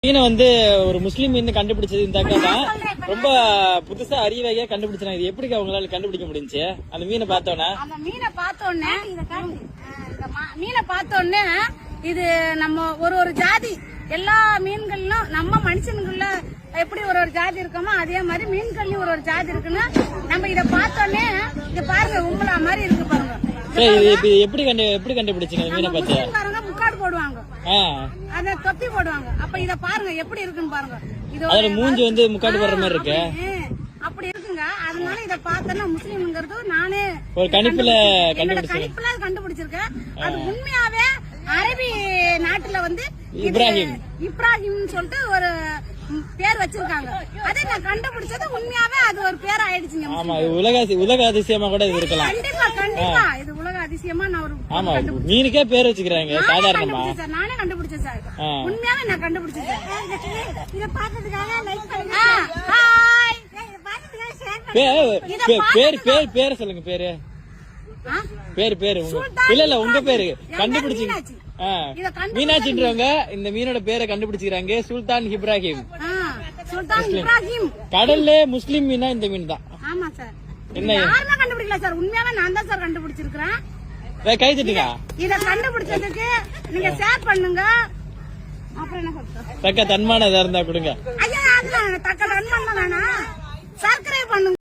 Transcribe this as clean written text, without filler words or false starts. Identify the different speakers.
Speaker 1: மீனை ஒரு முஸ்லீம் மீன் கண்டுபிடிச்சது இந்த அக்கா தான். ரொம்ப புதுசா அறிவகையா கண்டுபிடிச்சாங்க. இது எப்படி அவங்களால கண்டுபிடிக்க முடிஞ்சு? அந்த மீனை பார்த்தோன்னா
Speaker 2: இது நம்ம ஒரு ஜாதி எல்லா மீன்களும் நம்ம மனுஷனுக்குள்ள எப்படி ஒரு ஜாதி இருக்கோமோ அதே மாதிரி மீன்கள்லயும் ஒரு ஜாதி இருக்குன்னு நம்ம இத பார்த்தோன்னே இது பாருங்க உங்களா மாதிரி இருக்கு பாருங்க.
Speaker 1: எப்படி கண்டுபிடிச்சீங்க மீனை பார்த்து?
Speaker 2: முக்காடு போடுவாங்க, அத தொப்பி போடுவாங்க. அப்ப இத பாருங்க எப்படி இருக்குன்னு பாருங்க.
Speaker 1: அதோட மூஞ்சி முக்காடு போடுற மாதிரி இருக்கு.
Speaker 2: அப்படி இருக்குங்க. அதனால இத பார்த்தா முஸ்லீம்ங்கிறது நானே
Speaker 1: ஒரு கணிப்புல
Speaker 2: கண்டுபிடிச்சிருக்கேன். அது உண்மையாவே அரபி நாட்டுல இப்ராஹிம் சொல்லிட்டு ஒரு பேர் வச்சிருக்காங்க. அதை நான் கண்டுபிடிச்சது உண்மையாவே அது ஒரு பேர் ஆயிடுச்சுங்க.
Speaker 1: ஆமா, உலக அதிசயமா கூட இது இருக்கலாம்.
Speaker 2: கண்டிப்பா இது உலக அதிசயமா நான் ஒரு
Speaker 1: ஆமா மீனுக்கே பேர் வச்சுக்கிறாங்க சாதாரணமா.
Speaker 2: நானே கண்டுபிடிச்சேன் சார். உண்மையாவே நான் கண்டுபிடிச்சேன் சார். இத பார்த்ததுக்காக லைக் பண்ணுங்க. ஹாய்.
Speaker 1: பேர் சொல்லுங்க. பேரு இல்ல உங்க பேரு கண்டுபிடிச்சீங்க. மீனாட்சின்றவங்க இந்த மீனோட பேரை கண்டுபிடிச்சிருக்காங்க. சுல்தான் இப்ராஹிம். கடல்ல முஸ்லீம் மீனா இந்த மீன் தான்.
Speaker 2: ஆமா சார். என்ன யாருமே கண்டுபிடிக்கல சார். உண்மையாவே நான் தான் சார் கண்டுபிடிச்சிருக்கேன்.
Speaker 1: கை தட்டுங்க.
Speaker 2: இத கண்டுபிடிச்சதுக்கு நீங்க ஷேர் பண்ணுங்க. அப்புறம் என்ன சொல்றேன்?
Speaker 1: தக்க தன்மான இதா இருந்தா கொடுங்க.
Speaker 2: ஐயா, தக்க தன்மான வேணா. சப்ஸ்கிரைப் பண்ணுங்க.